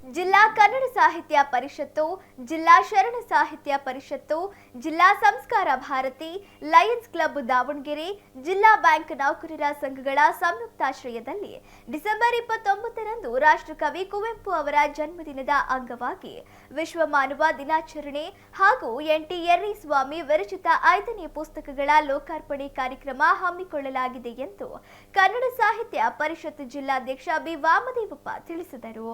ಜಿಲ್ಲಾ ಕನ್ನಡ ಸಾಹಿತ್ಯ ಪರಿಷತ್ತು, ಜಿಲ್ಲಾ ಶರಣ ಸಾಹಿತ್ಯ ಪರಿಷತ್ತು, ಜಿಲ್ಲಾ ಸಂಸ್ಕಾರ ಭಾರತಿ, ಲಯನ್ಸ್ ಕ್ಲಬ್ ದಾವಣಗೆರೆ, ಜಿಲ್ಲಾ ಬ್ಯಾಂಕ್ ನೌಕರರ ಸಂಘಗಳ ಸಂಯುಕ್ತಾಶ್ರಯದಲ್ಲಿ ಡಿಸೆಂಬರ್ 29ರಂದು ರಾಷ್ಟ್ರಕವಿ ಕುವೆಂಪು ಅವರ ಜನ್ಮದಿನದ ಅಂಗವಾಗಿ ವಿಶ್ವ ಮಾನವ ದಿನಾಚರಣೆ ಹಾಗೂ ಎನ್.ಟಿ. ಯರ್ರಿಸ್ವಾಮಿ ವಿರಚಿತ 5ನೇ ಪುಸ್ತಕಗಳ ಲೋಕಾರ್ಪಣೆ ಕಾರ್ಯಕ್ರಮ ಹಮ್ಮಿಕೊಳ್ಳಲಾಗಿದೆ ಎಂದು ಕನ್ನಡ ಸಾಹಿತ್ಯ ಪರಿಷತ್ ಜಿಲ್ಲಾಧ್ಯಕ್ಷ ಬಿ. ವಾಮದೇವಪ್ಪ ತಿಳಿಸಿದರು.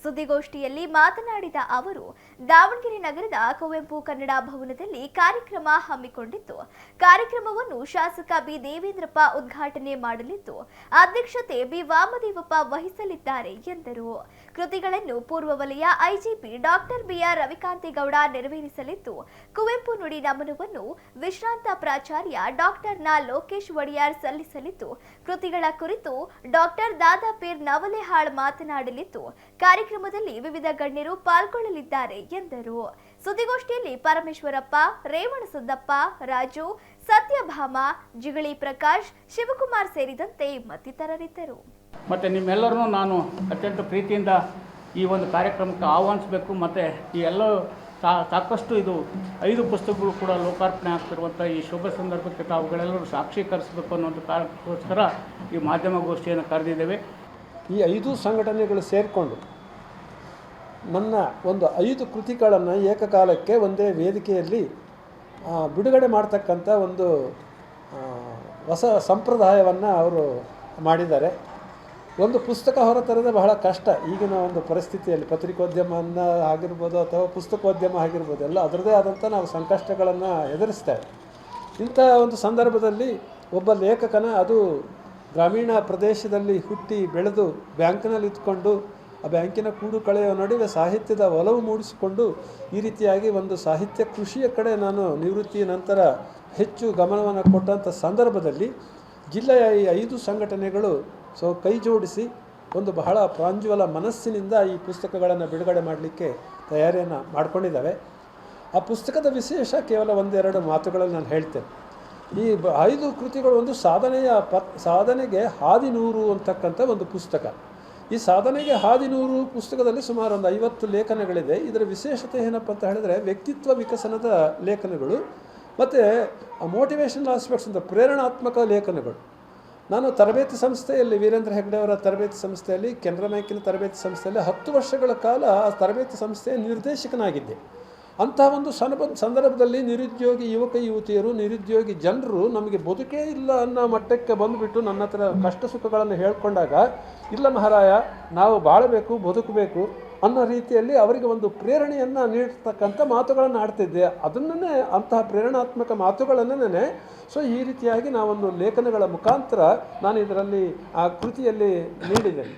ಸುದ್ದಿಗೋಷ್ಠಿಯಲ್ಲಿ ಮಾತನಾಡಿದ ಅವರು, ದಾವಣಗೆರೆ ನಗರದ ಕುವೆಂಪು ಕನ್ನಡ ಭವನದಲ್ಲಿ ಕಾರ್ಯಕ್ರಮ ಹಮ್ಮಿಕೊಂಡಿದ್ದು, ಕಾರ್ಯಕ್ರಮವನ್ನು ಶಾಸಕ ಬಿ. ದೇವೇಂದ್ರಪ್ಪ ಉದ್ಘಾಟನೆ ಮಾಡಲಿದ್ದು, ಅಧ್ಯಕ್ಷತೆ ಬಿ. ವಾಮದೇವಪ್ಪ ವಹಿಸಲಿದ್ದಾರೆ ಎಂದರು. ಕೃತಿಗಳನ್ನು ಪೂರ್ವ ವಲಯ ಐಜಿಪಿ ಡಾಕ್ಟರ್ ಬಿ.ಆರ್. ರವಿಕಾಂತೇಗೌಡ ನೆರವೇರಿಸಲಿದ್ದು, ಕುವೆಂಪು ನುಡಿ ನಮನವನ್ನು ವಿಶ್ರಾಂತ ಪ್ರಾಚಾರ್ಯ ಡಾಕ್ಟರ್ ನ. ಲೋಕೇಶ್ ಒಡೆಯಾರ್ ಸಲ್ಲಿಸಲಿದ್ದು, ಕೃತಿಗಳ ಕುರಿತು ಡಾಕ್ಟರ್ ದಾದಾಪೀರ್ ನವಲೆಹಾಳ್ ಮಾತನಾಡಲಿದ್ದು, ಕಾರ್ಯಕ್ರಮದಲ್ಲಿ ವಿವಿಧ ಗಣ್ಯರು ಪಾಲ್ಗೊಳ್ಳಲಿದ್ದಾರೆ ಎಂದರು. ಸುದ್ದಿಗೋಷ್ಠಿಯಲ್ಲಿ ಪರಮೇಶ್ವರಪ್ಪ, ರೇವಣಸಿದ್ದಪ್ಪ, ರಾಜು, ಸತ್ಯಭಾಮ, ಜಿಗಳಿ ಪ್ರಕಾಶ್, ಶಿವಕುಮಾರ್ ಸೇರಿದಂತೆ ಮತ್ತಿತರರಿದ್ದರು. ಮತ್ತು ನಿಮ್ಮೆಲ್ಲರನ್ನೂ ನಾನು ಅತ್ಯಂತ ಪ್ರೀತಿಯಿಂದ ಈ ಒಂದು ಕಾರ್ಯಕ್ರಮಕ್ಕೆ ಆಹ್ವಾನಿಸಬೇಕು. ಮತ್ತು ಈ ಎಲ್ಲ ಸಾಕಷ್ಟು ಇದು 5 ಪುಸ್ತಕಗಳು ಕೂಡ ಲೋಕಾರ್ಪಣೆ ಆಗ್ತಿರುವಂಥ ಈ ಶುಭ ಸಂದರ್ಭಕ್ಕೆ ತಾವುಗಳೆಲ್ಲರೂ ಸಾಕ್ಷೀಕರಿಸಬೇಕು ಅನ್ನೋದು ಕಾರಣಕ್ಕೋಸ್ಕರ ಈ ಮಾಧ್ಯಮ ಗೋಷ್ಠಿಯನ್ನು ಕರೆದಿದ್ದೇವೆ. ಈ 5 ಸಂಘಟನೆಗಳು ಸೇರಿಕೊಂಡು ನನ್ನ ಒಂದು 5 ಕೃತಿಗಳನ್ನು ಏಕಕಾಲಕ್ಕೆ ಒಂದೇ ವೇದಿಕೆಯಲ್ಲಿ ಬಿಡುಗಡೆ ಮಾಡ್ತಕ್ಕಂಥ ಒಂದು ಹೊಸ ಸಂಪ್ರದಾಯವನ್ನು ಅವರು ಮಾಡಿದ್ದಾರೆ. ಒಂದು ಪುಸ್ತಕ ಹೊರತರದೆ ಬಹಳ ಕಷ್ಟ ಈಗಿನ ಒಂದು ಪರಿಸ್ಥಿತಿಯಲ್ಲಿ. ಪತ್ರಿಕೋದ್ಯಮ ಆಗಿರ್ಬೋದು ಅಥವಾ ಪುಸ್ತಕೋದ್ಯಮ ಆಗಿರ್ಬೋದು, ಎಲ್ಲ ಅದರದೇ ಆದಂಥ ನಾವು ಸಂಕಷ್ಟಗಳನ್ನು ಎದುರಿಸ್ತೇವೆ. ಇಂಥ ಒಂದು ಸಂದರ್ಭದಲ್ಲಿ ಒಬ್ಬ ಲೇಖಕನ, ಅದು ಗ್ರಾಮೀಣ ಪ್ರದೇಶದಲ್ಲಿ ಹುಟ್ಟಿ ಬೆಳೆದು ಬ್ಯಾಂಕ್ನಲ್ಲಿ ಇದ್ಕೊಂಡು ಆ ಬ್ಯಾಂಕಿನ ಕೂಡು ಕಳೆಯುವ ನಡುವೆ ಸಾಹಿತ್ಯದ ಒಲವು ಮೂಡಿಸಿಕೊಂಡು ಈ ರೀತಿಯಾಗಿ ಒಂದು ಸಾಹಿತ್ಯ ಕೃಷಿಯ ಕಡೆ ನಾನು ನಿವೃತ್ತಿಯ ನಂತರ ಹೆಚ್ಚು ಗಮನವನ್ನು ಕೊಟ್ಟಂಥ ಸಂದರ್ಭದಲ್ಲಿ ಜಿಲ್ಲೆಯ ಈ 5 ಸಂಘಟನೆಗಳು ಕೈ ಜೋಡಿಸಿ ಒಂದು ಬಹಳ ಪ್ರಾಂಜಲ ಮನಸ್ಸಿನಿಂದ ಈ ಪುಸ್ತಕಗಳನ್ನು ಬಿಡುಗಡೆ ಮಾಡಲಿಕ್ಕೆ ತಯಾರಿಯನ್ನು ಮಾಡಿಕೊಂಡಿದ್ದಾವೆ. ಆ ಪುಸ್ತಕದ ವಿಶೇಷ ಕೇವಲ 1-2 ಮಾತುಗಳಲ್ಲಿ ನಾನು ಹೇಳ್ತೇನೆ. ಈ 5 ಕೃತಿಗಳು ಒಂದು ಸಾಧನೆಗೆ ಹಾದಿ 100 ಅಂತಕ್ಕಂಥ ಒಂದು ಪುಸ್ತಕ. ಈ ಸಾಧನೆಗೆ ಹಾದಿ 100 ಪುಸ್ತಕದಲ್ಲಿ ಸುಮಾರು ಒಂದು 50 ಲೇಖನಗಳಿದೆ. ಇದರ ವಿಶೇಷತೆ ಏನಪ್ಪ ಅಂತ ಹೇಳಿದ್ರೆ, ವ್ಯಕ್ತಿತ್ವ ವಿಕಸನದ ಲೇಖನಗಳು ಮತ್ತು ಮೋಟಿವೇಶನಲ್ ಆಸ್ಪೆಕ್ಟ್ಸ್ ಅಂತ ಪ್ರೇರಣಾತ್ಮಕ ಲೇಖನಗಳು. ನಾನು ತರಬೇತಿ ಸಂಸ್ಥೆಯಲ್ಲಿ, ವೀರೇಂದ್ರ ಹೆಗ್ಡೆ ಅವರ ತರಬೇತಿ ಸಂಸ್ಥೆಯಲ್ಲಿ, ಕೆನರಾ ಬ್ಯಾಂಕಿನ ತರಬೇತಿ ಸಂಸ್ಥೆಯಲ್ಲಿ 10 ವರ್ಷಗಳ ಕಾಲ ಆ ತರಬೇತಿ ಸಂಸ್ಥೆಯ ನಿರ್ದೇಶಕನಾಗಿದ್ದೆ. ಅಂತಹ ಒಂದು ಸಂದರ್ಭದಲ್ಲಿ ನಿರುದ್ಯೋಗಿ ಯುವಕ ಯುವತಿಯರು, ನಿರುದ್ಯೋಗಿ ಜನರು ನಮಗೆ ಬದುಕೇ ಇಲ್ಲ ಅನ್ನೋ ಮಟ್ಟಕ್ಕೆ ಬಂದುಬಿಟ್ಟು ನನ್ನ ಹತ್ರ ಕಷ್ಟ ಸುಖಗಳನ್ನು ಹೇಳ್ಕೊಂಡಾಗ, ಇಲ್ಲ ಮಹಾರಾಯ, ನಾವು ಬಾಳಬೇಕು, ಬದುಕಬೇಕು ಅನ್ನೋ ರೀತಿಯಲ್ಲಿ ಅವರಿಗೆ ಒಂದು ಪ್ರೇರಣೆಯನ್ನು ನೀಡ್ತಕ್ಕಂಥ ಮಾತುಗಳನ್ನು ಆಡ್ತಿದ್ದೆ. ಅದನ್ನೇ, ಅಂತಹ ಪ್ರೇರಣಾತ್ಮಕ ಮಾತುಗಳನ್ನೇ ಈ ರೀತಿಯಾಗಿ ನಾವೊಂದು ಲೇಖನಗಳ ಮುಖಾಂತರ ನಾನು ಇದರಲ್ಲಿ ಆ ಕೃತಿಯಲ್ಲಿ ನೀಡಿದ್ದೇನೆ.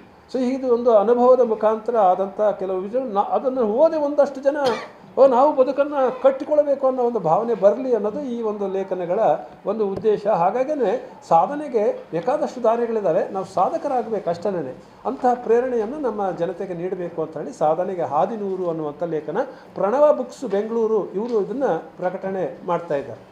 ಇದು ಒಂದು ಅನುಭವದ ಮುಖಾಂತರ ಆದಂಥ ಕೆಲವು ವಿಷಯ. ಅದನ್ನು ಓದಿ ಒಂದಷ್ಟು ಜನ ನಾವು ಬದುಕನ್ನು ಕಟ್ಟಿಕೊಳ್ಳಬೇಕು ಅನ್ನೋ ಒಂದು ಭಾವನೆ ಬರಲಿ ಅನ್ನೋದು ಈ ಒಂದು ಲೇಖನಗಳ ಒಂದು ಉದ್ದೇಶ. ಹಾಗಾಗಿಯೇ ಸಾಧನೆಗೆ ಬೇಕಾದಷ್ಟು ದಾರಿಗಳಿದ್ದಾವೆ, ನಾವು ಸಾಧಕರಾಗಬೇಕು ಅಷ್ಟೇ. ಅಂತಹ ಪ್ರೇರಣೆಯನ್ನು ನಮ್ಮ ಜನತೆಗೆ ನೀಡಬೇಕು ಅಂತ ಹೇಳಿ ಸಾಧನೆಗೆ ಹಾದಿ 100 ಅನ್ನುವಂಥ ಲೇಖನ ಪ್ರಣವ ಬುಕ್ಸ್ ಬೆಂಗಳೂರು ಇವರು ಇದನ್ನು ಪ್ರಕಟಣೆ ಮಾಡ್ತಾ ಇದ್ದಾರೆ.